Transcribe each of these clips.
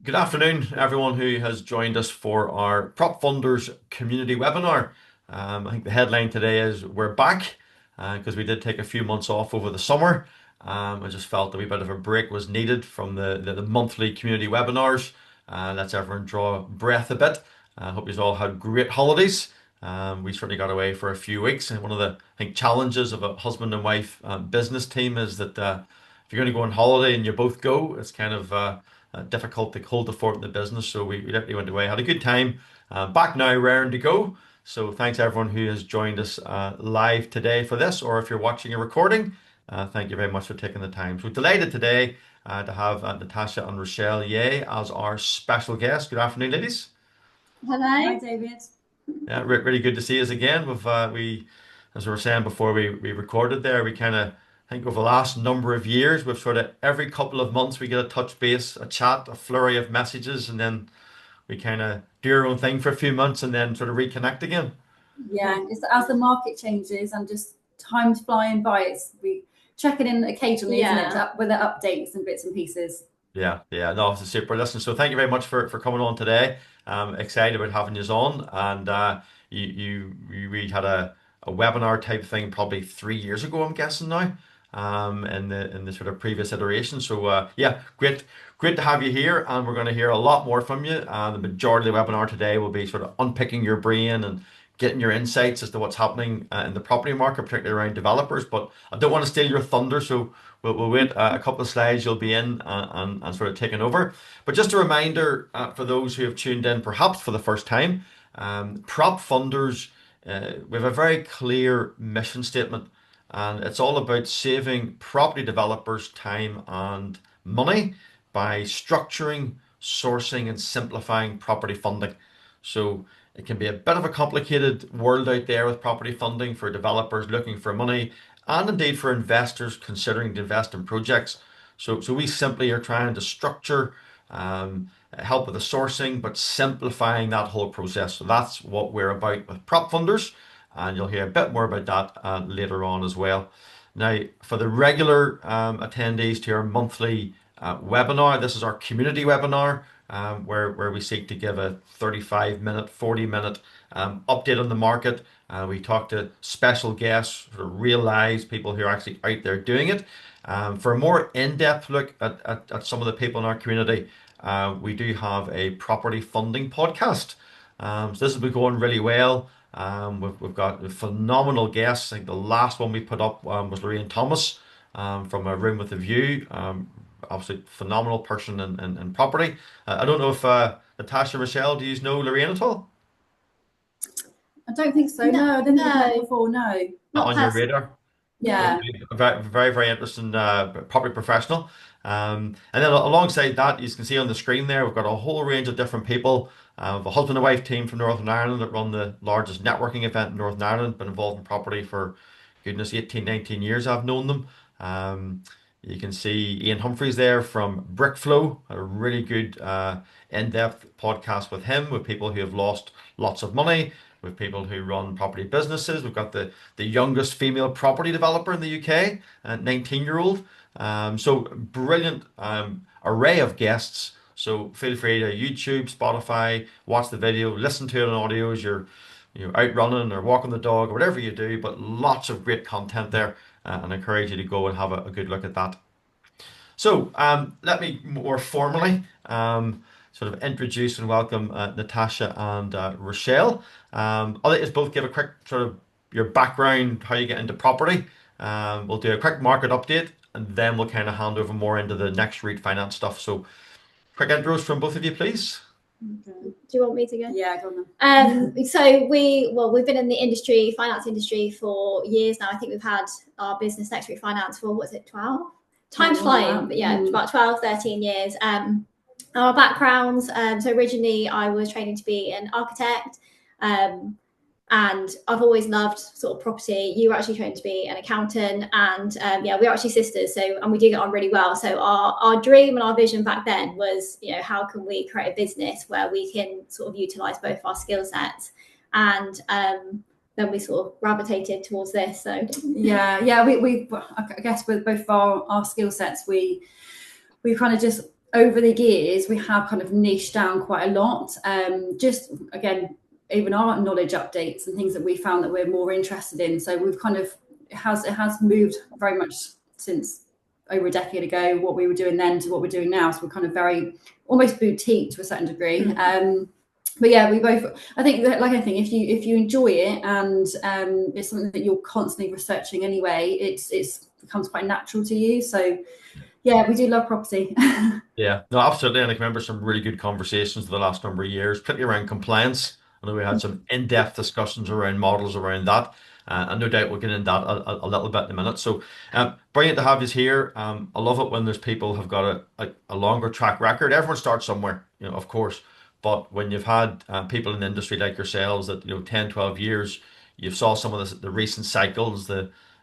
Good afternoon, everyone who has joined us for our PropFundrs community webinar. I think the headline today is we're back because we did take a few months off over the summer. I just felt a wee bit of a break was needed from the monthly community webinars. Let's everyone draw breath a bit. I hope you all had great holidays. We certainly got away for a few weeks, and one of the challenges of a husband and wife business team is that if you're going to go on holiday and you both go, it's kind of difficult to hold the fort in the business. So we definitely went away, had a good time. Back now, raring to go. So thanks everyone who has joined us live today for this, or if you're watching a recording, thank you very much for taking the time. So delighted today to have Natasha and Rochelle Yea as our special guests. Good afternoon, ladies. Hello. Hi, David. Yeah, really good to see us again. We, as we were saying before we recorded there, we kind of think over the last number of years, we've sort of every couple of months we get a touch base, a chat, a flurry of messages, and then we kind of do our own thing for a few months and then sort of reconnect again. Yeah, it's as the market changes and just time's flying by. We checking in occasionally, isn't it, with the updates and bits and pieces. Yeah, no, it's super. Listen, so thank you very much for coming on today. Excited about having you on, and we had a webinar type thing probably 3 years ago, I'm guessing now, in the sort of previous iteration. So yeah, great to have you here, and we're going to hear a lot more from you. The majority of the webinar today will be sort of unpicking your brain and getting your insights as to what's happening in the property market, particularly around developers. But I don't want to steal your thunder, so we'll wait a couple of slides. You'll be in and sort of taking over. But just a reminder for those who have tuned in perhaps for the first time, PropFundrs, we have a very clear mission statement, and it's all about saving property developers time and money by structuring, sourcing, and simplifying property funding. So it can be a bit of a complicated world out there with property funding for developers looking for money and indeed for investors considering to invest in projects. So we simply are trying to structure, help with the sourcing, but simplifying that whole process. So that's what we're about with PropFundrs, and you'll hear a bit more about that later on as well. Now, for the regular attendees to our monthly webinar, this is our community webinar where we seek to give a 35-minute, 40-minute update on the market. We talk to special guests, sort of real lives, people who are actually out there doing it. For a more in-depth look at some of the people in our community, we do have a property funding podcast. So this has been going really well. We've got phenomenal guests. I think the last one we put up was Lorraine Thomas from A Room with a View. Obviously, phenomenal person in property. I don't know if Natasha, Rochelle, do you know Lorraine at all? I don't think so. No, I didn't know before. No, not on your radar. Yeah, very interesting property professional. And then alongside that, you can see on the screen there, we've got a whole range of different people. A husband and wife team from Northern Ireland that run the largest networking event in Northern Ireland. Been involved in property for goodness 18, 19 years. I've known them. You can see Ian Humphreys there from Brickflow, a really good in-depth podcast with him, with people who have lost lots of money, with people who run property businesses. We've got the youngest female property developer in the UK, a 19-year-old. So brilliant array of guests. So feel free to YouTube, Spotify, watch the video, listen to it on audio as you're out running or walking the dog or whatever you do, but lots of great content there, and I encourage you to go and have a good look at that. So let me more formally sort of introduce and welcome Natasha and Rochelle. I'll let you both give a quick sort of your background, how you get into property. We'll do a quick market update, and then we'll kind of hand over more into the next refinance stuff. So quick intros from both of you, please. Okay. Do you want me to go? Yeah, go on then. So we've been in the industry, finance industry for years now. I think we've had our business Next Refinance for, what's it, 12? Time's flying, but yeah, about 12, 13 years. Our backgrounds, so originally I was training to be an architect, and I've always loved sort of property. You were actually trained to be an accountant, and yeah, we're actually sisters, and we do get on really well. So our dream and our vision back then was, how can we create a business where we can sort of utilize both our skill sets, and then we sort of gravitated towards this. So yeah, we I guess with both our skill sets, we kind of just over the years, we have kind of niched down quite a lot. Just again, even our knowledge updates and things that we found that we're more interested in. So we've kind of, it has moved very much since over a decade ago, what we were doing then to what we're doing now. So we're kind of very almost boutique to a certain degree. But yeah, we both, I think that, like anything, if you enjoy it and it's something that you're constantly researching anyway, it's becomes quite natural to you. So yeah, we do love property. Yeah, no, absolutely. And I can remember some really good conversations the last number of years, particularly around compliance. I know we had some in-depth discussions around models around that. And no doubt we'll get into that a little bit in a minute. So brilliant to have you here. I love it when there's people who've got a longer track record. Everyone starts somewhere, of course. But when you've had people in the industry like yourselves that, 10, 12 years, you've saw some of the recent cycles,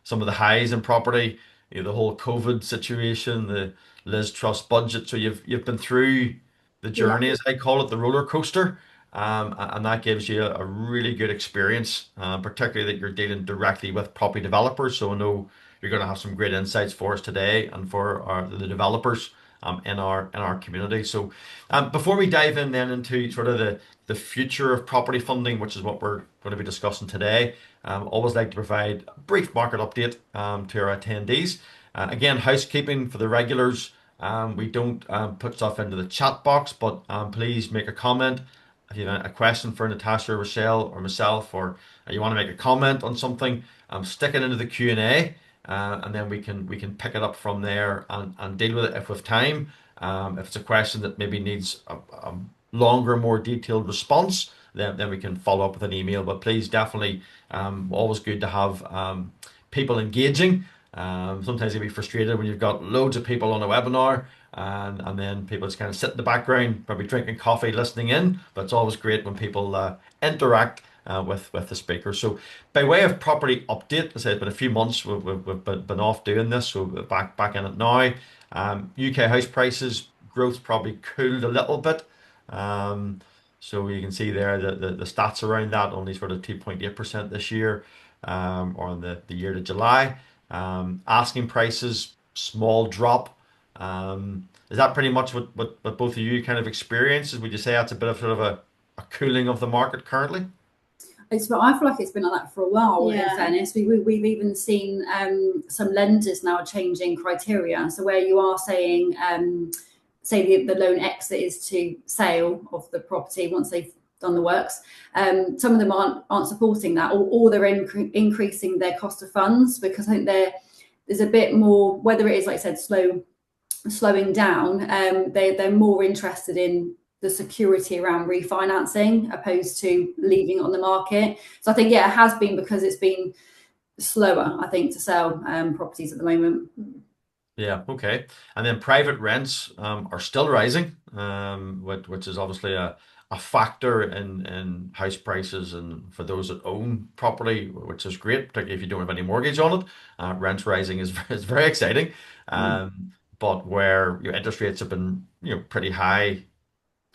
some of the highs in property, the whole COVID situation, the Liz Truss budget. So you've been through the journey, as I call it, the roller coaster. And that gives you a really good experience, particularly that you're dealing directly with property developers. So I know you're going to have some great insights for us today and for the developers in our community. So before we dive in then into sort of the future of property funding, which is what we're going to be discussing today, always like to provide a brief market update to our attendees. Again, housekeeping for the regulars. We don't put stuff into the chat box, but please make a comment. If you have a question for Natasha, Rochelle, or myself, or you want to make a comment on something, stick it into the Q&A, and then we can pick it up from there and deal with it if with time. If it's a question that maybe needs a longer, more detailed response, then we can follow up with an email. But please, definitely, always good to have people engaging. Sometimes you'll be frustrated when you've got loads of people on a webinar and then people just kind of sit in the background, probably drinking coffee, listening in. But it's always great when people interact with the speaker. So by way of property update, as I said, it's been a few months we've been off doing this, so we're back in it now. UK house prices growth probably cooled a little bit. So you can see there the stats around that, only sort of 2.8% this year, or on the year to July. Asking prices, small drop. Is that pretty much what both of you kind of experiences? Would you say that's a bit of sort of a cooling of the market currently? I feel like it's been like that for a while. In fairness, we've even seen some lenders now changing criteria. So where you are saying, say the loan exit is to sale of the property once they've done the works, some of them aren't supporting that, or they're increasing their cost of funds, because I think there's a bit more, whether it is, like I said, slowing down, they're more interested in the security around refinancing opposed to leaving it on the market. So I think, it has been because it's been slower, I think, to sell properties at the moment. Yeah, okay. And then private rents are still rising, which is obviously a factor in house prices, and for those that own property, which is great, particularly if you don't have any mortgage on it. Rents rising is very exciting. But where your interest rates have been pretty high,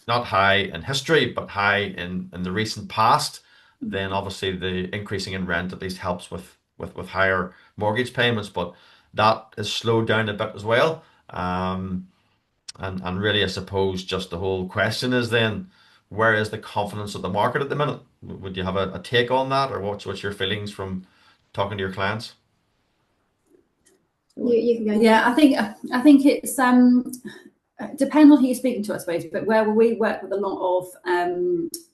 not high in history, but high in the recent past, then obviously the increasing in rent at least helps with higher mortgage payments. But that is slowed down a bit as well. And really, I suppose just the whole question is then, where is the confidence of the market at the minute? Would you have a take on that, or what's your feelings from talking to your clients? You can go. Yeah, I think it's depends on who you're speaking to, I suppose. But where we work with a lot of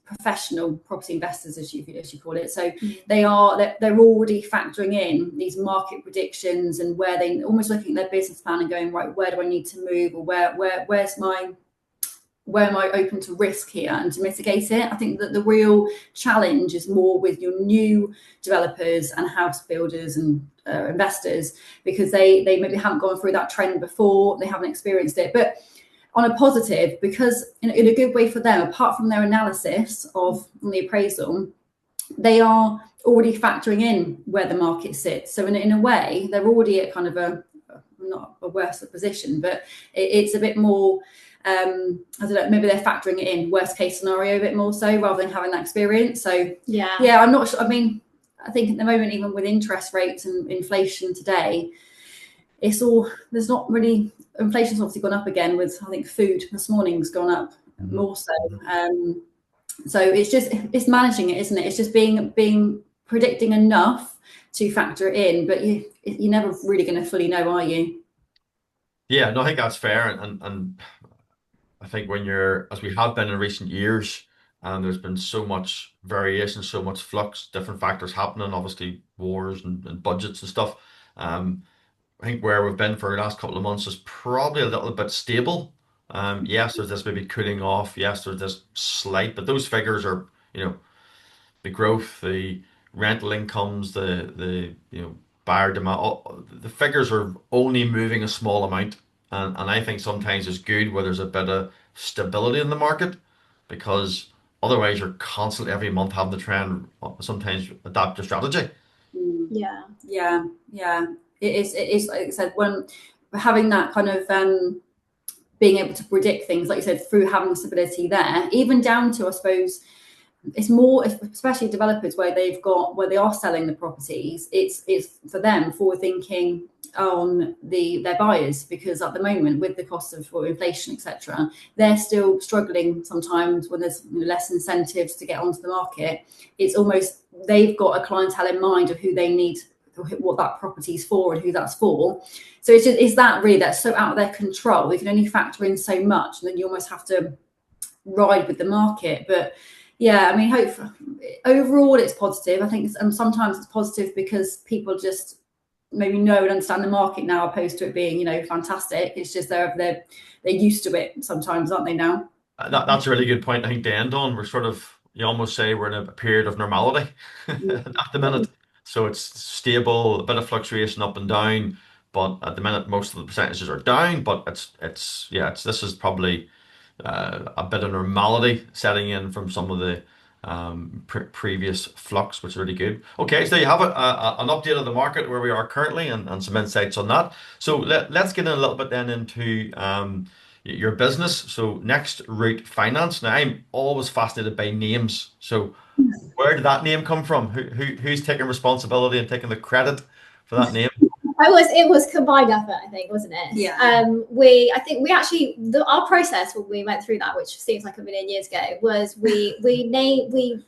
professional property investors, as you call it, so they're already factoring in these market predictions, and where they almost looking at their business plan and going, right, where do I need to move, or where am I open to risk here and to mitigate it? I think that the real challenge is more with your new developers and house builders and investors, because they maybe haven't gone through that trend before, they haven't experienced it. But on a positive, because in a good way for them, apart from their analysis of the appraisal, they are already factoring in where the market sits. So in a way, they're already at kind of not a worse position, but it's a bit more, I don't know, maybe they're factoring it in worst case scenario a bit more so, rather than having that experience. So yeah, I'm not sure. I mean, I think at the moment, even with interest rates and inflation today, it's all, there's not really, inflation's obviously gone up again with, I think food this morning's gone up more so. So it's managing it, isn't it? It's just being predicting enough to factor it in, but you're never really going to fully know, are you? Yeah, no, I think that's fair, and I think when you're, as we have been in recent years, and there's been so much variation, so much flux, different factors happening, obviously wars and budgets and stuff. I think where we've been for the last couple of months is probably a little bit stable. Yes, there's this maybe cooling off. Yes, there's this slight, but those figures are, the growth, the rental incomes, the buyer demand, the figures are only moving a small amount, and I think sometimes it's good where there's a bit of stability in the market, because otherwise you're constantly every month having to try and sometimes adapt your strategy. Yeah. It is like I said, when having that kind of being able to predict things, like you said, through having stability there, even down to, I suppose, it's more, especially developers where they are selling the properties, it's for them forward thinking on their buyers, because at the moment with the cost of inflation, etc., they're still struggling sometimes when there's less incentives to get onto the market. It's almost, they've got a clientele in mind of who they need, what that property's for and who that's for. So it's that really, that's so out of their control. They can only factor in so much, and then you almost have to ride with the market. But yeah, I mean, overall it's positive. I think, and sometimes it's positive because people just maybe know and understand the market now, opposed to it being, fantastic. It's just they're used to it sometimes, aren't they now? That's a really good point. I think to end on, we're sort of, you almost say we're in a period of normality at the minute. So it's stable, a bit of fluctuation up and down, but at the minute most of the percentages are down. But this is probably a bit of normality setting in from some of the previous flux, which is really good. Okay, so you have an update of the market where we are currently, and some insights on that. So let's get in a little bit then into your business. So Next Route Finance. Now I'm always fascinated by names. So where did that name come from? Who's taking responsibility and taking the credit for that name? It was combined effort, I think, wasn't it? Yeah. I think we actually, our process when we went through that, which seems like a million years ago, was we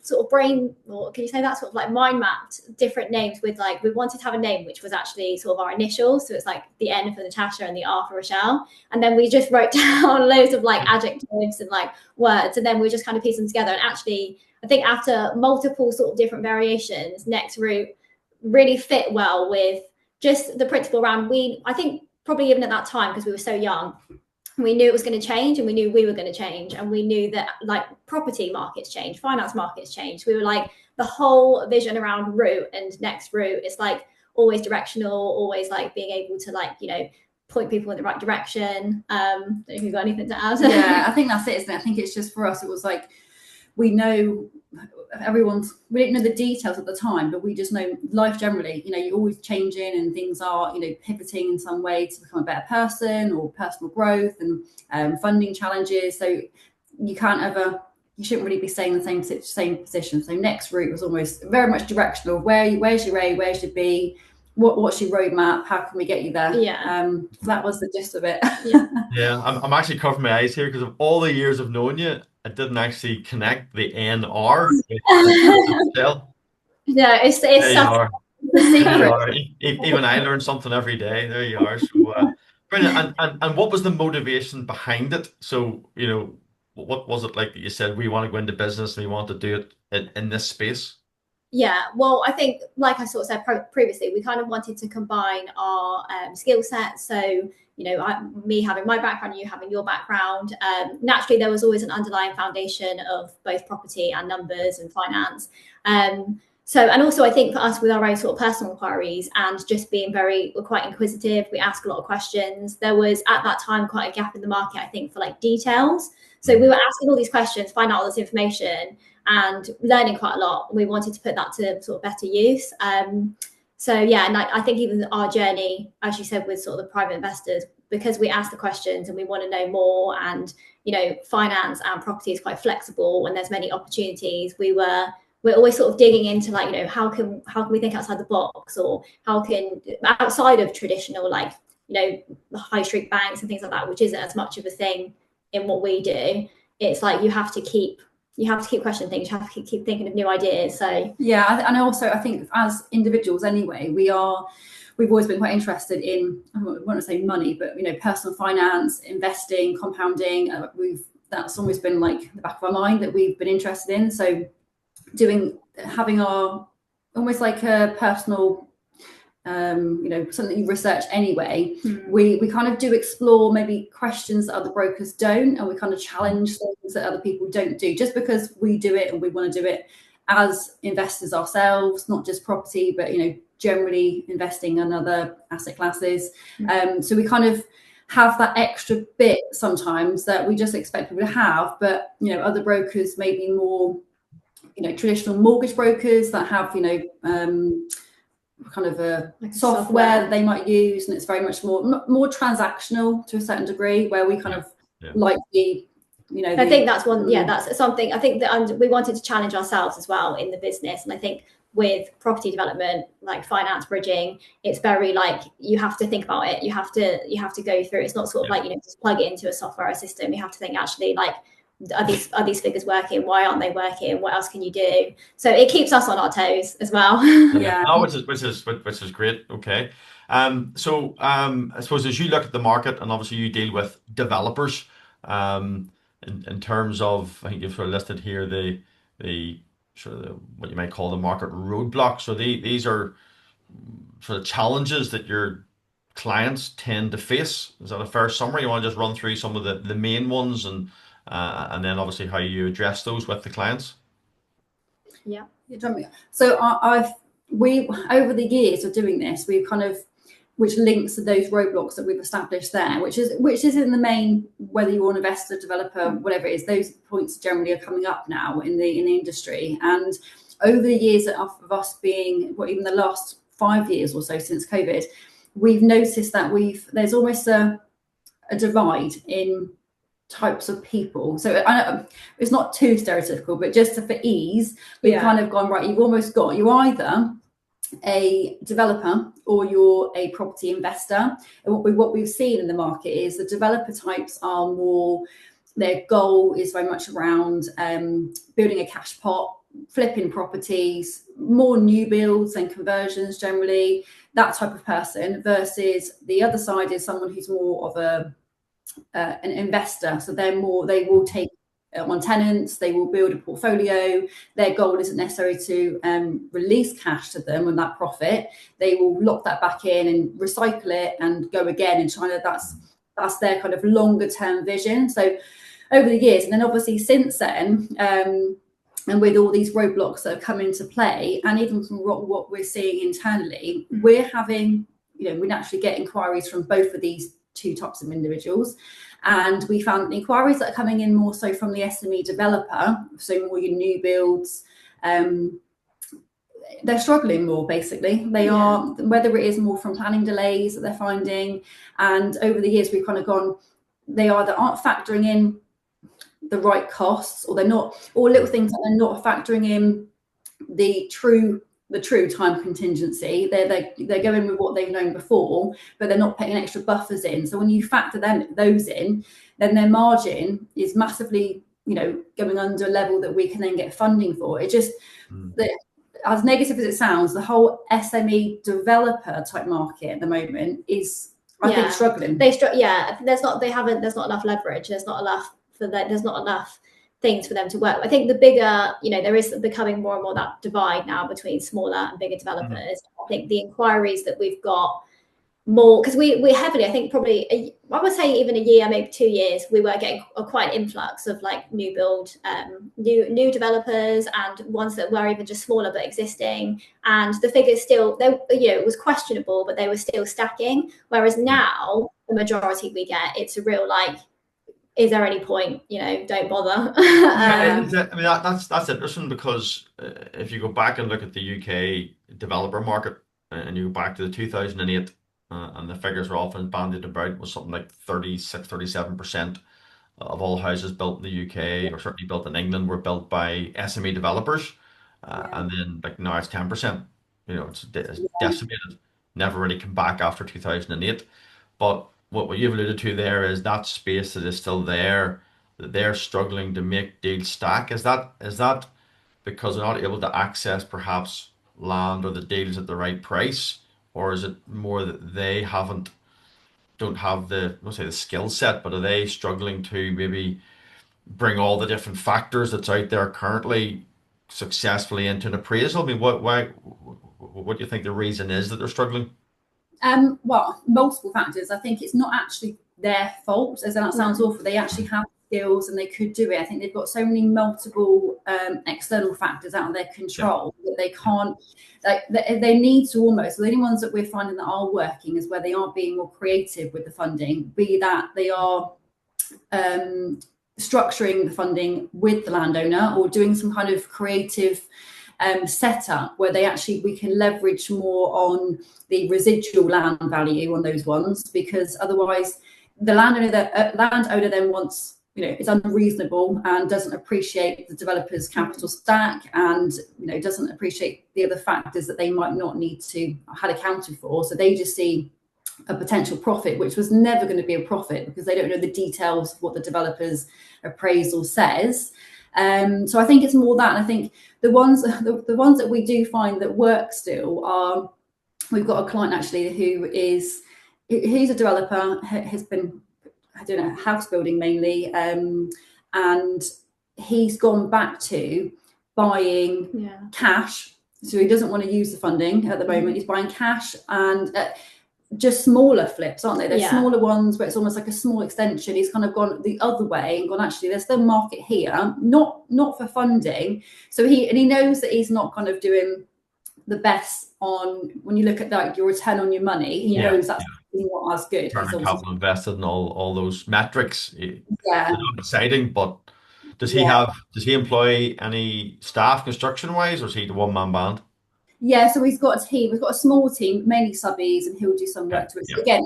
sort of can you say that, sort of like mind mapped different names with, like, we wanted to have a name which was actually sort of our initials, so it's like the N for Natasha and the R for Rochelle, and then we just wrote down loads of like adjectives and like words, and then we just kind of pieced them together. And actually, I think after multiple sort of different variations, Next Route really fit well with just the principle around, I think probably even at that time, because we were so young, we knew it was going to change, and we knew we were going to change, and we knew that like property markets change, finance markets change. We were like, the whole vision around route and Next Route is like always directional, always like being able to like, point people in the right direction. Don't know if you've got anything to add. Yeah, I think that's it, isn't it? I think it's just, for us, it was like, we know we didn't know the details at the time, but we just know life generally, you're always changing, and things are, pivoting in some way to become a better person, or personal growth and funding challenges. So you shouldn't really be staying in the same position. So Next Route was almost very much directional. Where's your A, where's your B? What's your roadmap? How can we get you there? Yeah. That was the gist of it. Yeah, I'm actually covering my eyes here, because of all the years of knowing you, I didn't actually connect the NR. Yeah, it's there you are. Even I learn something every day. There you are. So brilliant. And what was the motivation behind it? So, what was it like that you said, we want to go into business and we want to do it in this space? Yeah, well, I think, like I sort of said previously, we kind of wanted to combine our skill sets. So, me having my background, you having your background. Naturally, there was always an underlying foundation of both property and numbers and finance. And also, I think for us, with our own sort of personal inquiries and just being we're quite inquisitive, we ask a lot of questions. There was at that time quite a gap in the market, I think, for like details. So we were asking all these questions, find out all this information, and learning quite a lot. We wanted to put that to sort of better use. So yeah, and I think even our journey, as you said, with sort of the private investors, because we ask the questions and we want to know more, and finance and property is quite flexible and there's many opportunities. We're always sort of digging into like, how can we think outside the box, or how can, outside of traditional like the high street banks and things like that, which isn't as much of a thing in what we do. It's like you have to keep questioning things. You have to keep thinking of new ideas. So yeah, and also I think as individuals anyway, we've always been quite interested in, I don't want to say money, but personal finance, investing, compounding. That's always been like the back of our mind that we've been interested in. So having our almost like a personal something you research anyway. We kind of do explore maybe questions that other brokers don't, and we kind of challenge things that other people don't do, just because we do it and we want to do it as investors ourselves, not just property, but generally investing in other asset classes. So we kind of have that extra bit sometimes that we just expect people to have, but other brokers may be more traditional mortgage brokers that have kind of a like software that they might use, and it's very much more transactional to a certain degree, where we kind of like I think that's one. Yeah, that's something. I think that we wanted to challenge ourselves as well in the business, and I think with property development, like finance bridging, it's very like you have to think about it. You have to go through. It's not sort of like just plug it into a software system. You have to think actually like, are these figures working? Why aren't they working? What else can you do? So it keeps us on our toes as well. Which is great. Okay. I suppose as you look at the market, and obviously you deal with developers, in terms of, I think you've sort of listed here the sort of what you might call the market roadblocks. So these are sort of challenges that your clients tend to face. Is that a fair summary? You want to just run through some of the main ones, and then obviously how you address those with the clients? Yeah. So we over the years of doing this, we've kind of, which links to those roadblocks that we've established there, which is in the main, whether you're an investor, developer, whatever it is, those points generally are coming up now in the industry. And over the years of us being, even the last 5 years or so since COVID, we've noticed that there's almost a divide in types of people. So it's not too stereotypical, but just for ease, we've kind of gone, right, you're either a developer or you're a property investor. And what we've seen in the market is the developer types are more, their goal is very much around building a cash pot, flipping properties, more new builds and conversions generally, that type of person, versus the other side is someone who's more of an investor. So they will take on tenants, they will build a portfolio. Their goal isn't necessarily to release cash to them on that profit. They will lock that back in and recycle it and go again in China. That's their kind of longer term vision. So over the years, and then obviously since then, and with all these roadblocks that have come into play, and even from what we're seeing internally, we're having, we naturally get inquiries from both of these two types of individuals. And we found the inquiries that are coming in more so from the SME developer, so more your new builds, they're struggling more, basically. They are, whether it is more from planning delays that they're finding. And over the years, we've kind of gone, they either aren't factoring in the right costs, or they're not, or little things that they're not factoring in the true time contingency. They're going with what they've known before, but they're not putting extra buffers in. So when you factor those in, then their margin is massively, going under a level that we can then get funding for. It just, as negative as it sounds, the whole SME developer type market at the moment is, I think, struggling. There's not enough leverage. There's not enough things for them to work. I think the bigger, there is becoming more and more that divide now between smaller and bigger developers. I think the inquiries that we've got more, because we're heavily, I think probably, I would say even a year, maybe 2 years, we were getting quite an influx of like new build, new developers, and ones that were even just smaller but existing. And the figures still, it was questionable, but they were still stacking. Whereas now, the majority we get, it's a real like, is there any point? Don't bother. That's interesting, because if you go back and look at the UK developer market, and you go back to the 2008, and the figures are often bandied about, was something like 36-37% of all houses built in the UK, or certainly built in England, were built by SME developers. And then like now it's 10%. It's decimated, never really come back after 2008. But what you've alluded to there is that space that is still there, that they're struggling to make deals stack. Is that because they're not able to access perhaps land or the deals at the right price, or is it more that they don't have the, let's say, the skill set, but are they struggling to maybe bring all the different factors that's out there currently successfully into an appraisal? I mean, what do you think the reason is that they're struggling? Well, multiple factors. I think it's not actually their fault, as that sounds awful. They actually have skills and they could do it. I think they've got so many multiple external factors out of their control that they can't, like, they need to almost, the only ones that we're finding that are working is where they are being more creative with the funding, be that they are structuring the funding with the landowner or doing some kind of creative setup where we can leverage more on the residual land value on those ones, because otherwise the landowner then wants, is unreasonable and doesn't appreciate the developer's capital stack, and doesn't appreciate the other factors that they might not need to had accounted for. So they just see a potential profit, which was never going to be a profit because they don't know the details of what the developer's appraisal says. So I think it's more that. And I think the ones that we do find that work still are, we've got a client actually who's a developer, has been, I don't know, house building mainly, and he's gone back to buying cash. So he doesn't want to use the funding at the moment. He's buying cash and just smaller flips, aren't they? They're smaller ones where it's almost like a small extension. He's kind of gone the other way and gone, actually, there's the market here, not for funding. So he knows that he's not kind of doing the best on, when you look at like your return on your money, he knows that's not as good. Return on capital invested and all those metrics. They're Yeah. not exciting, but does he employ any staff construction wise, or is he the one-man band? Yeah, so we've got a team. We've got a small team, mainly subbies, and he'll do some work to it. So again,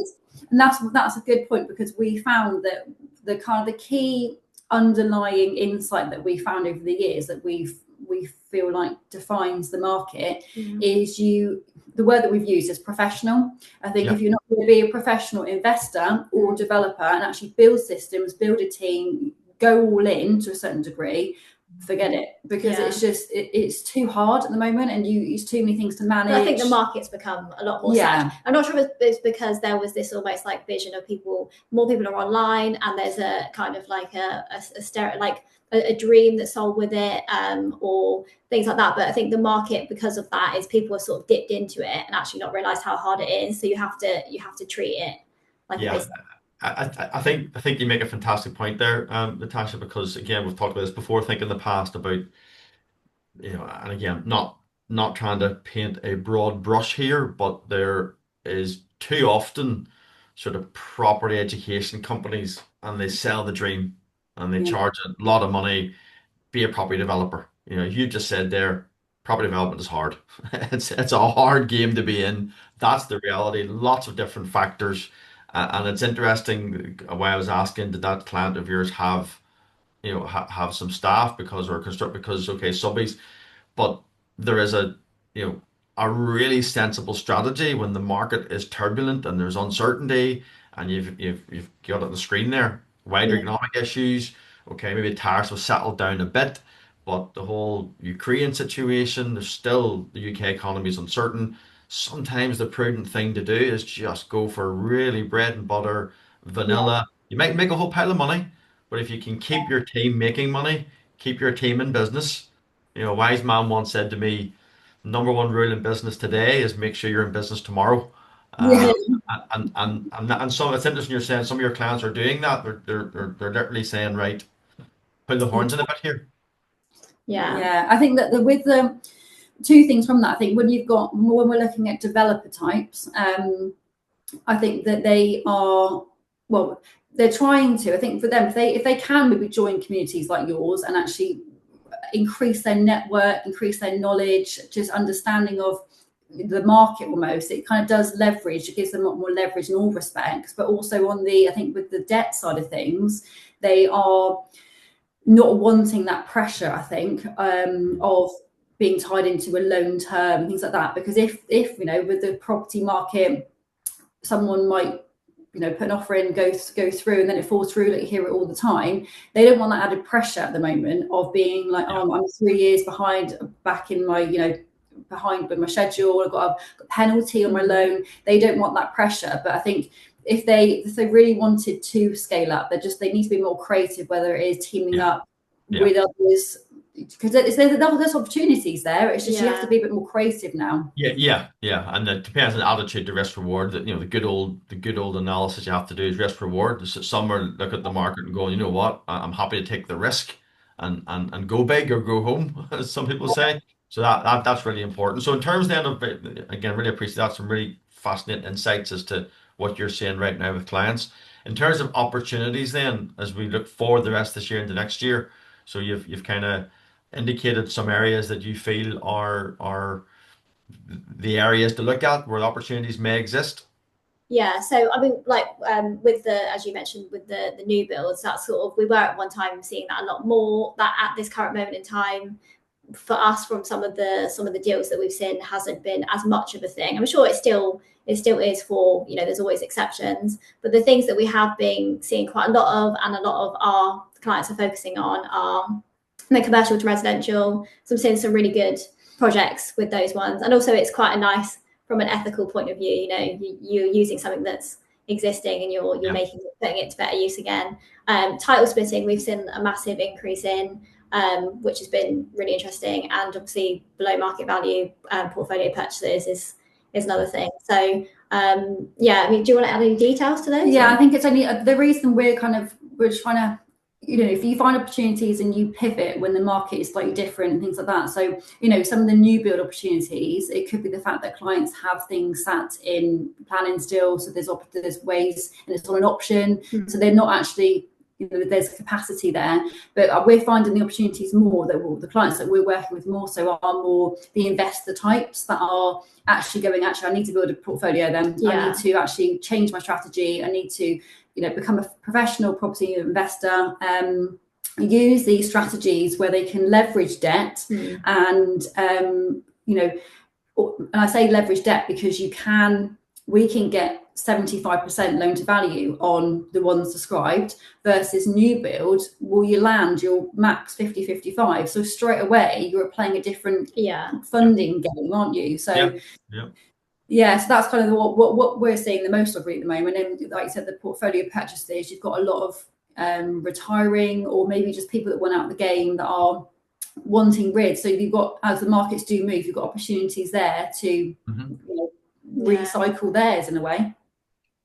and that's a good point, because we found that the key underlying insight that we found over the years that we feel like defines the market is the word that we've used is professional. I think if you're not going to be a professional investor or developer and actually build systems, build a team, go all in to a certain degree, forget it, because it's just it's too hard at the moment, and it's too many things to manage. But I think the market's become a lot more sad. I'm not sure if it's because there was this almost like vision of more people are online, and there's a kind of like a dream that's sold with it, or things like that. But I think the market, because of that, is people have sort of dipped into it and actually not realized how hard it is. So you have to treat it like a business. I think you make a fantastic point there, Natasha, because again, we've talked about this before. Think in the past about, and again, not trying to paint a broad brush here, but there is too often sort of property education companies, and they sell the dream and they charge a lot of money, be a property developer. You just said there, property development is hard. It's a hard game to be in. That's the reality. Lots of different factors. And it's interesting why I was asking, did that client of yours have, have some staff because subbies, but there is a really sensible strategy when the market is turbulent and there's uncertainty, and you've got it on the screen there, wider economic issues. Okay, maybe tariffs have settled down a bit, but the whole Ukraine situation, there's still, the UK economy is uncertain. Sometimes the prudent thing to do is just go for really bread and butter, vanilla. You might make a whole pile of money, but if you can keep your team making money, keep your team in business. A wise man once said to me, number one rule in business today is make sure you're in business tomorrow. And so it's interesting you're saying some of your clients are doing that. They're literally saying, right, put the horns in a bit here. I think that with the two things from that, I think when we're looking at developer types, I think that they're trying to, I think for them, if they can maybe join communities like yours and actually increase their network, increase their knowledge, just understanding of the market almost, it kind of does leverage, it gives them a lot more leverage in all respects. But also I think with the debt side of things, they are not wanting that pressure, I think, of being tied into a loan term and things like that. Because if with the property market, someone might put an offer in, go through, and then it falls through. Like you hear it all the time. They don't want that added pressure at the moment of being like, oh, I'm 3 years back in my, behind with my schedule. I've got a penalty on my loan. They don't want that pressure. But I think if they really wanted to scale up, they need to be more creative, whether it is teaming up with others, because there's opportunities there. It's just you have to be a bit more creative now. Yeah. And it depends on the attitude to risk reward. That the good old analysis you have to do is risk reward. Some are look at the market and going, you know what, I'm happy to take the risk and go big or go home, as some people say. So that's really important. So in terms then of, again, really appreciate that, some really fascinating insights as to what you're seeing right now with clients. In terms of opportunities then, as we look forward the rest of this year into next year, so you've kind of indicated some areas that you feel are the areas to look at where opportunities may exist. Yeah, so I mean, like with as you mentioned, with the new builds, that we were at one time seeing that a lot more. That at this current moment in time, for us, from some of the deals that we've seen, hasn't been as much of a thing. I'm sure it still is for, there's always exceptions, but the things that we have been seeing quite a lot of, and a lot of our clients are focusing on, are the commercial to residential. So I'm seeing some really good projects with those ones, and also it's quite a nice, from an ethical point of view, you're using something that's existing and you're putting it to better use again. Title splitting, we've seen a massive increase in, which has been really interesting, and obviously below market value portfolio purchases is another thing. So I mean, do you want to add any details to those? I think it's only the reason we're trying to, if you find opportunities and you pivot when the market is slightly different and things like that. So, some of the new build opportunities, it could be the fact that clients have things sat in planning still. So there's ways, and it's on an option. So they're not actually, there's capacity there. But we're finding the opportunities more that the clients that we're working with more so are more the investor types that are actually going, I need to build a portfolio then. I need to actually change my strategy. I need to become a professional property investor, use these strategies where they can leverage debt. And, and I say leverage debt because we can get 75% loan to value on the ones described, versus new build, you land your max 50-55. So straight away, you're playing a different funding game, aren't you? So so that's kind of what we're seeing the most of at the moment. And like you said, the portfolio purchases, you've got a lot of retiring, or maybe just people that went out of the game that are wanting rid. So you've got, as the markets do move, you've got opportunities there to recycle theirs in a way.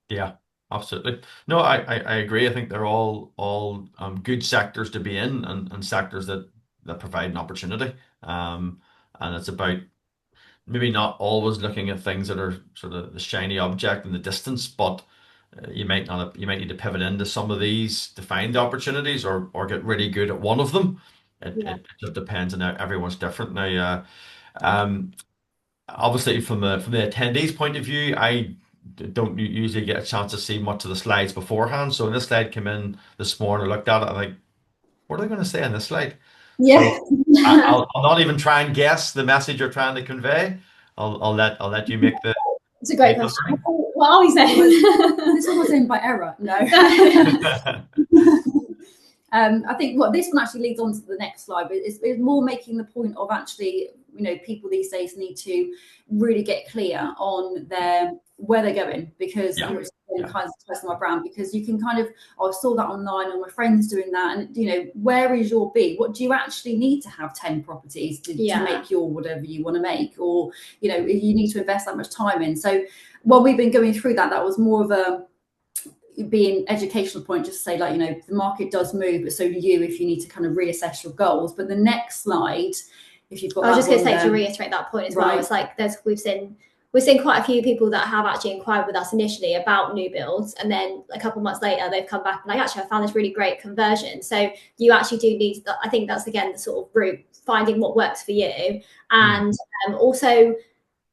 Yeah, absolutely. No, I agree. I think they're all good sectors to be in, and sectors that provide an opportunity. And it's about maybe not always looking at things that are sort of the shiny object in the distance, but you might need to pivot into some of these to find the opportunities, or get really good at one of them. It just depends, and everyone's different. Now, obviously from the attendees' point of view, I don't usually get a chance to see much of the slides beforehand. So when this slide came in this morning, I looked at it, I'm like, what are they going to say on this slide? Yeah. So I'll not even try and guess the message you're trying to convey. I'll let you make the. It's a great question. What are we saying? This one was in by error. No. I think what this one actually leads on to the next slide, but it's more making the point of actually, people these days need to really get clear on where they're going, because it's kind of person my brand, because you can I saw that online, and my friends doing that, and where is your B? What do you actually need to have 10 properties to make your whatever you want to make, or you need to invest that much time in? So while we've been going through that was more of a being educational point, just to say, like, the market does move, but so do you, if you need to kind of reassess your goals. But the next slide, if you've got, I was just going to say, to reiterate that point as well, it's like we've seen quite a few people that have actually inquired with us initially about new builds, and then a couple of months later they've come back and like, actually I found this really great conversion. So you actually do need, I think that's again the sort of route, finding what works for you. And also,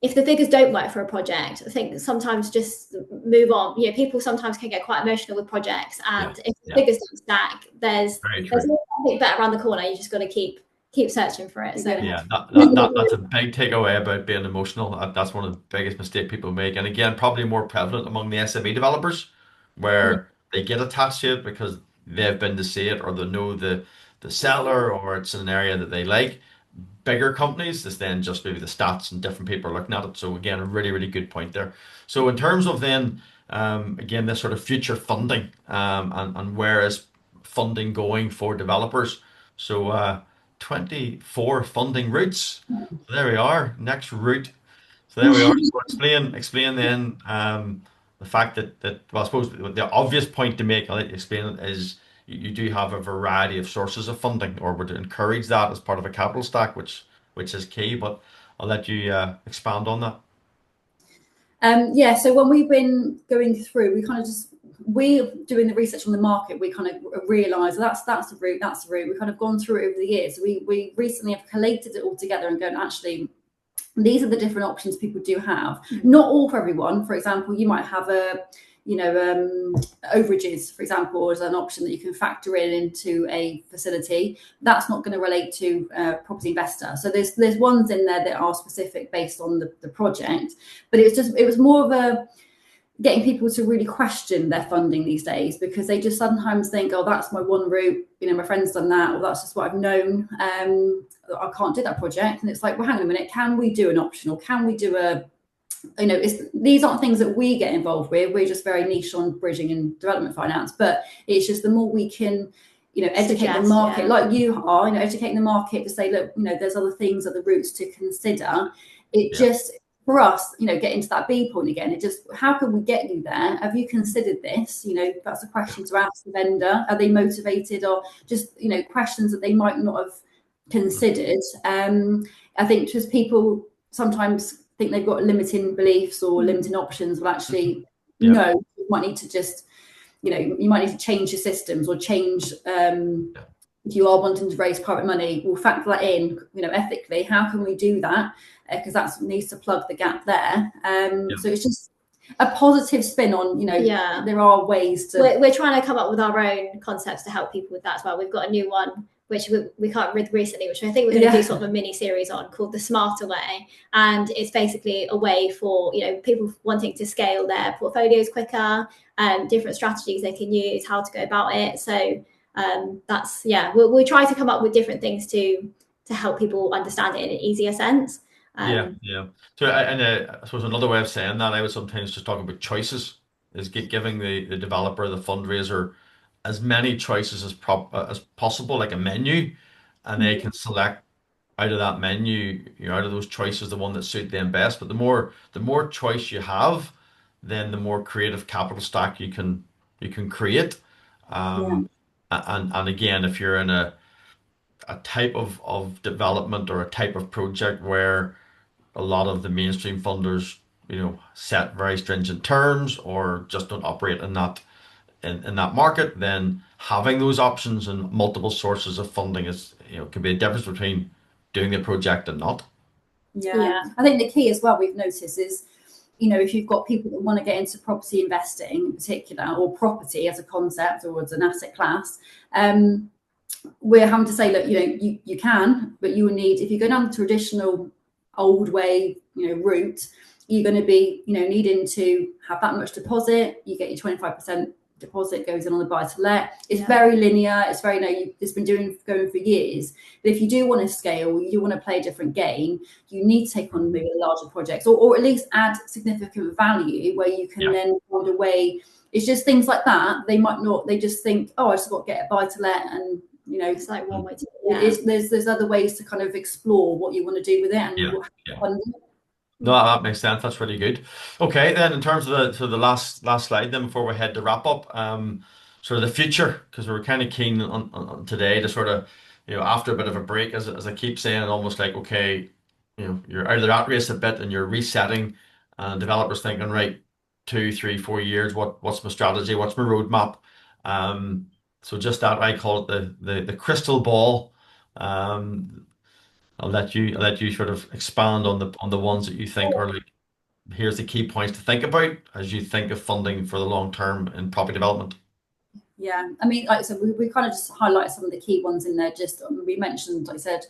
if the figures don't work for a project, I think sometimes just move on. People sometimes can get quite emotional with projects, and if the figures don't stack, there's something better around the corner. You just got to keep searching for it. So that's a big takeaway about being emotional. That's one of the biggest mistakes people make, and again, probably more prevalent among the SME developers, where they get attached to it because they've been to see it or they know the seller or it's an area that they like. Bigger companies, this then just maybe the stats and different people are looking at it. So again, a really, really good point there. So in terms of then, again, this sort of future funding, and where is funding going for developers? So 24 funding routes. So there we are. Next route. So there we are. So explain then the fact that well, I suppose the obvious point to make, I'll let you explain it, is you do have a variety of sources of funding, or would encourage that as part of a capital stack, which is key. But I'll let you expand on that. Yeah, so when we've been going through, we're doing the research on the market, we kind of realise that's the route. We've kind of gone through it over the years. We recently have collated it all together and gone, actually, these are the different options people do have. Not all for everyone. For example, you might have overages, for example, as an option that you can factor into a facility. That's not going to relate to property investor. So there's ones in there that are specific based on the project, but it was more of a getting people to really question their funding these days, because they just sometimes think, oh, that's my one route, my friend's done that, or that's just what I've known, I can't do that project. And it's like, well, hang on a minute, can we do an option, or can we do these aren't things that we get involved with. We're just very niche on bridging and development finance, but it's just the more we can educate the market, like you are, educating the market to say, look, there's other things, other routes to consider. Just for us, getting to that B point again, it just, how can we get you there? Have you considered this? That's a question to ask the vendor. Are they motivated, or just, questions that they might not have considered? I think just people sometimes think they've got limiting beliefs or limiting options. Well, actually, no, you might need to just, you might need to change your systems, or change, if you are wanting to raise private money, we'll factor that in, ethically. How can we do that? Because that needs to plug the gap there. So it's just a positive spin on, there are ways to... We're trying to come up with our own concepts to help people with that as well. We've got a new one, which we can't read recently, which I think we're going to do sort of a mini series on, called The Smarter Way. And it's basically a way for, people wanting to scale their portfolios quicker, different strategies they can use, how to go about it. So that's, we'll try to come up with different things to help people understand it in an easier sense. So I suppose another way of saying that, I would sometimes just talk about choices, is giving the developer, the fundraiser, as many choices as possible, like a menu, and they can select out of that menu, out of those choices, the one that suit them best. But the more choice you have, then the more creative capital stack you can create. And again, if you're in a type of development or a type of project where a lot of the mainstream funders, set very stringent terms or just don't operate in that market, then having those options and multiple sources of funding is, can be a difference between doing the project and not. I think the key as well we've noticed is, if you've got people that want to get into property investing in particular, or property as a concept or as an asset class, we're having to say, look, you can, but you will need, if you go down the traditional old way, route, you're going to be, needing to have that much deposit. You get your 25% deposit, goes in on the buy to let. It's very linear. It's very, it's been going for years. But if you do want to scale, you want to play a different game, you need to take on maybe larger projects, or at least add significant value where you can then find a way. It's just things like that. They might not, they just think, oh, I just got to get a buy to let, and it's like one way to there's other ways to kind of explore what you want to do with it, and No, that makes sense. That's really good. Okay, then in terms of the last slide, then before we head to wrap up, sort of the future, because we were kind of keen on today to sort of, after a bit of a break, as I keep saying, almost like, okay, you're out of the rat race a bit and you're resetting, and developers thinking, right, 2, 3, 4 years, what's my strategy? What's my roadmap? So just that, I call it the crystal ball. I'll let you sort of expand on the ones that you think are like, here's the key points to think about as you think of funding for the long term in property development. I mean, like I said, we kind of just highlighted some of the key ones in there. Just we mentioned, like I said,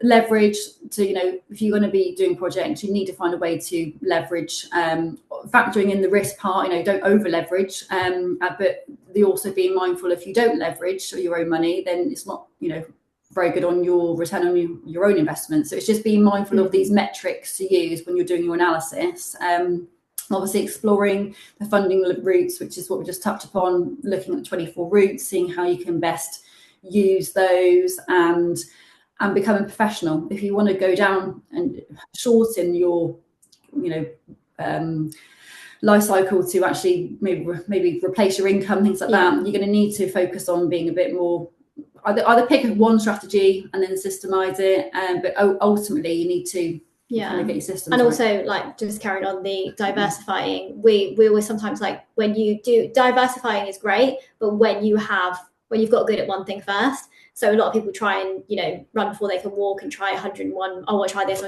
leverage to, if you're going to be doing projects, you need to find a way to leverage, factoring in the risk part, don't over leverage, but the also being mindful, if you don't leverage your own money, then it's not, very good on your return on your own investment. So it's just being mindful of these metrics to use when you're doing your analysis. Obviously exploring the funding routes, which is what we just touched upon, looking at 24 routes, seeing how you can best use those, and becoming professional. If you want to go down and shorten your, life cycle to actually maybe replace your income, things like that, you're going to need to focus on being a bit more, either pick one strategy and then systemize it, but ultimately you need to kind of get your systems and right. also, like, just carrying on the diversifying, we always sometimes, like, when you do diversifying is great, but when you've got good at one thing first. So a lot of people try and run before they can walk and try 101. Oh, I'll try this,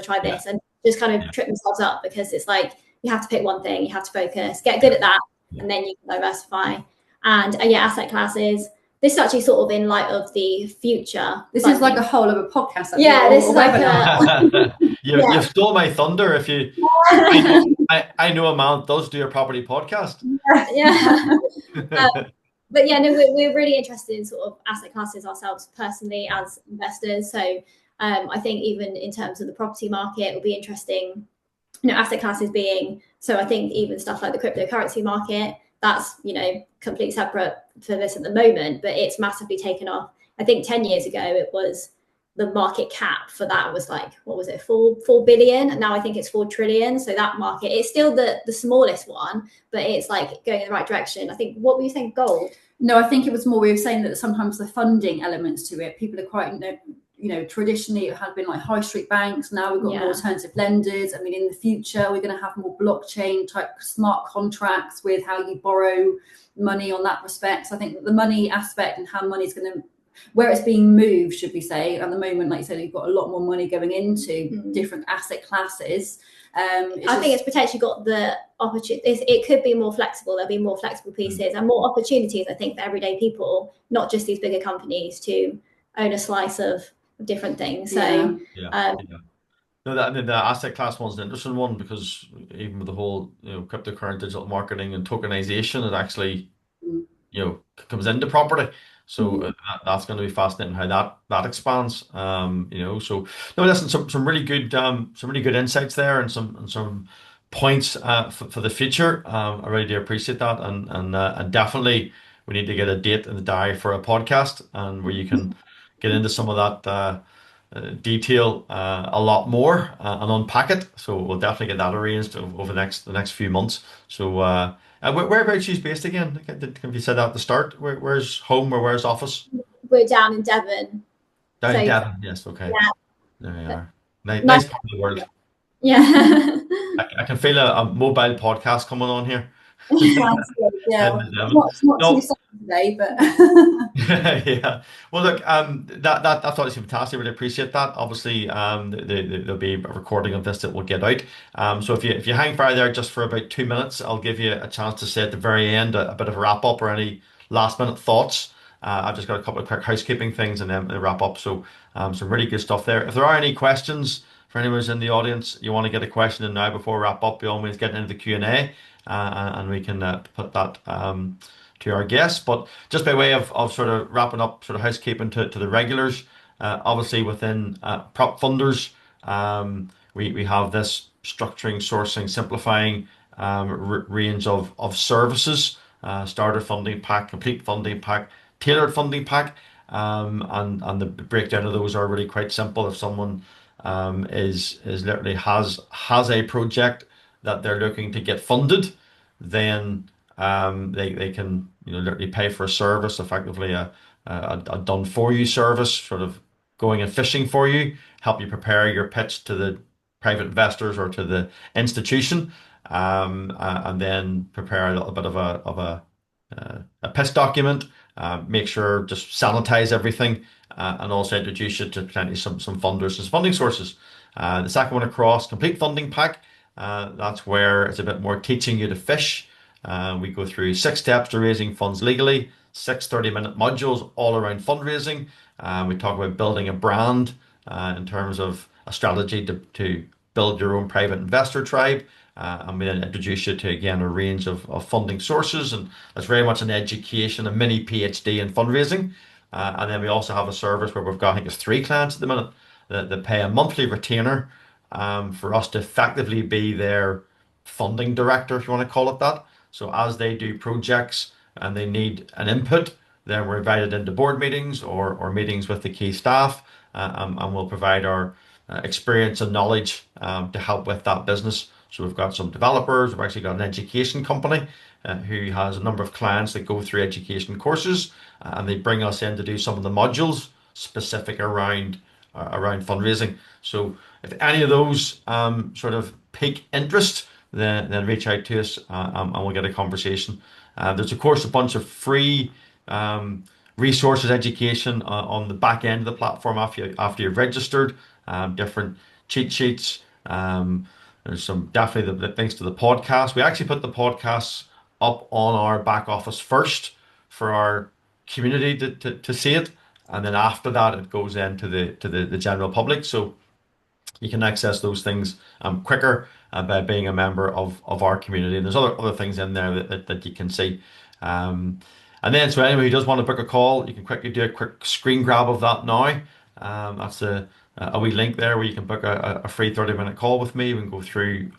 and just kind of trip themselves up, because it's like you have to pick one thing, you have to focus, get good at that, and then you can diversify. And asset classes. This is actually sort of in light of the future. This is like a whole of a podcast. This is like you stole my thunder. If you, I know a man does do a property podcast. But we're really interested in sort of asset classes ourselves personally as investors. So I think even in terms of the property market, it'll be interesting, asset classes being, so I think even stuff like the cryptocurrency market, that's, completely separate for this at the moment, but it's massively taken off. I think 10 years ago, it was the market cap for that was like, what was it, 4 billion? And now I think it's 4 trillion. So that market, it's still the smallest one, but it's like going in the right direction. I think, what were you saying, gold? No, I think it was more, we were saying that sometimes the funding elements to it, people are quite, traditionally it had been like high street banks. Now we've got more alternative lenders. I mean, in the future, we're going to have more blockchain type smart contracts with how you borrow money on that respect. So I think the money aspect and how money is going to, where it's being moved, should we say, at the moment, like you said, you've got a lot more money going into different asset classes. I think it's potentially got the opportunity. It could be more flexible. There'll be more flexible pieces and more opportunities, I think, for everyday people, not just these bigger companies, to own a slice of different things. So No, the asset class one's an interesting one, because even with the whole cryptocurrency, digital marketing and tokenization, it actually comes into property. So that's going to be fascinating how that expands. So no, listen, some really good insights there, and some points for the future. I really do appreciate that, and definitely we need to get a date in the diary for a podcast, and where you can get into some of that detail a lot more, and unpack it. So we'll definitely get that arranged over the next few months. So whereabouts she's based again? Have you said that at the start? Where's home, or where's office? We're down in Devon. Down in Devon, yes, okay. Yeah. There you are. Nice part of the world. Yeah. I can feel a mobile podcast coming on here. Yeah, it's not too sad today, but yeah. Well, look, that's obviously fantastic. Really appreciate that. Obviously, there'll be a recording of this that will get out. So if you hang fire there just for about 2 minutes, I'll give you a chance to say at the very end a bit of a wrap up, or any last minute thoughts. I've just got a couple of quick housekeeping things, and then wrap up. So some really good stuff there. If there are any questions for anyone who's in the audience, you want to get a question in now before we wrap up, you always get into the Q&A, and we can put that to our guests. But just by way of sort of wrapping up, sort of housekeeping to the regulars, obviously within PropFundrs, we have this structuring, sourcing, simplifying range of services, starter funding pack, complete funding pack, tailored funding pack, and the breakdown of those are really quite simple. If someone is literally has a project that they're looking to get funded, then they can literally pay for a service, effectively a done for you service, sort of going and fishing for you, help you prepare your pitch to the private investors or to the institution, and then prepare a little bit of a pitch document, make sure just sanitize everything, and also introduce you to potentially some funders and funding sources. The second one across, complete funding pack, that's where it's a bit more teaching you to fish. We go through 6 steps to raising funds legally, 6 30-minute modules all around fundraising. We talk about building a brand in terms of a strategy to build your own private investor tribe. And we then introduce you to, again, a range of funding sources. And that's very much an education, a mini PhD in fundraising. And then we also have a service where we've got, I think it's 3 clients at the minute that pay a monthly retainer for us to effectively be their funding director, if you want to call it that. So as they do projects and they need an input, then we're invited into board meetings or meetings with the key staff, and we'll provide our experience and knowledge to help with that business. So we've got some developers, we've actually got an education company who has a number of clients that go through education courses, and they bring us in to do some of the modules specific around fundraising. So if any of those sort of pique interest, then reach out to us and we'll get a conversation. There's of course a bunch of free resources, education on the back end of the platform after you've registered, different cheat sheets. There's some definitely the thanks to the podcast. We actually put the podcasts up on our back office first for our community to see it, and then after that it goes into the general public. So you can access those things quicker by being a member of our community. And there's other things in there that you can see. And then, so anyone who does want to book a call, you can quickly do a quick screen grab of that now. That's a wee link there where you can book a free 30-minute call with me. We can go through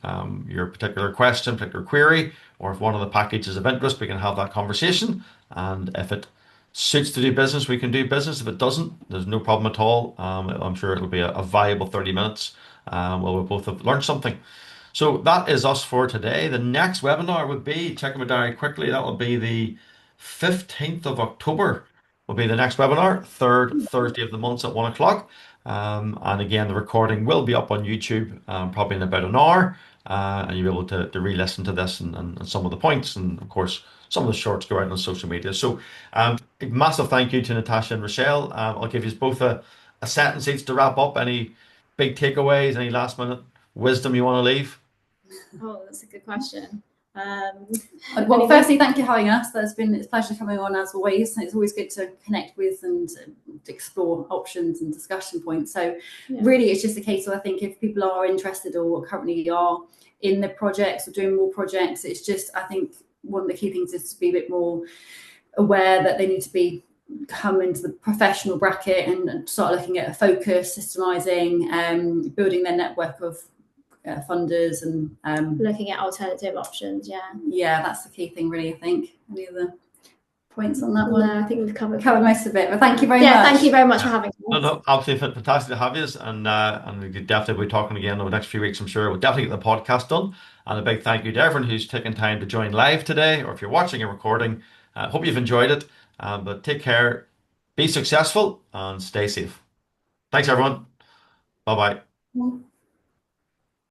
your particular question, particular query, or if one of the packages of interest, we can have that conversation. And if it suits to do business, we can do business. If it doesn't, there's no problem at all. I'm sure it'll be a viable 30 minutes where we both have learned something. So that is us for today. The next webinar would be, checking my diary quickly, that will be the 15th of October will be the next webinar, third Thursday of the month at 1 o'clock. And again, the recording will be up on YouTube probably in about an hour. And you'll be able to re-listen to this and some of the points. And of course, some of the shorts go out on social media. So a massive thank you to Natasha and Rochelle. I'll give you both a sentence each to wrap up. Any big takeaways, any last minute wisdom you want to leave? Oh, that's a good question. Well, firstly, thank you for having us. It's a pleasure coming on as always. It's always good to connect with and explore options and discussion points. So really, it's just a case of, I think, if people are interested or currently are in the projects or doing more projects, it's just, I think one of the key things is to be a bit more aware that they need to come into the professional bracket and start looking at a focus, systemizing, building their network of funders and looking at alternative options. Yeah, that's the key thing, really. I think. Any other points on that one? No, I think we've covered most of it. But thank you very much. Thank you very much for having us. No, absolutely fantastic to have you, and we could definitely be talking again over the next few weeks. I'm sure we'll definitely get the podcast done. And a big thank you to everyone who's taken time to join live today, or if you're watching a recording. Hope you've enjoyed it. But take care, be successful, and stay safe. Thanks, everyone. Bye bye.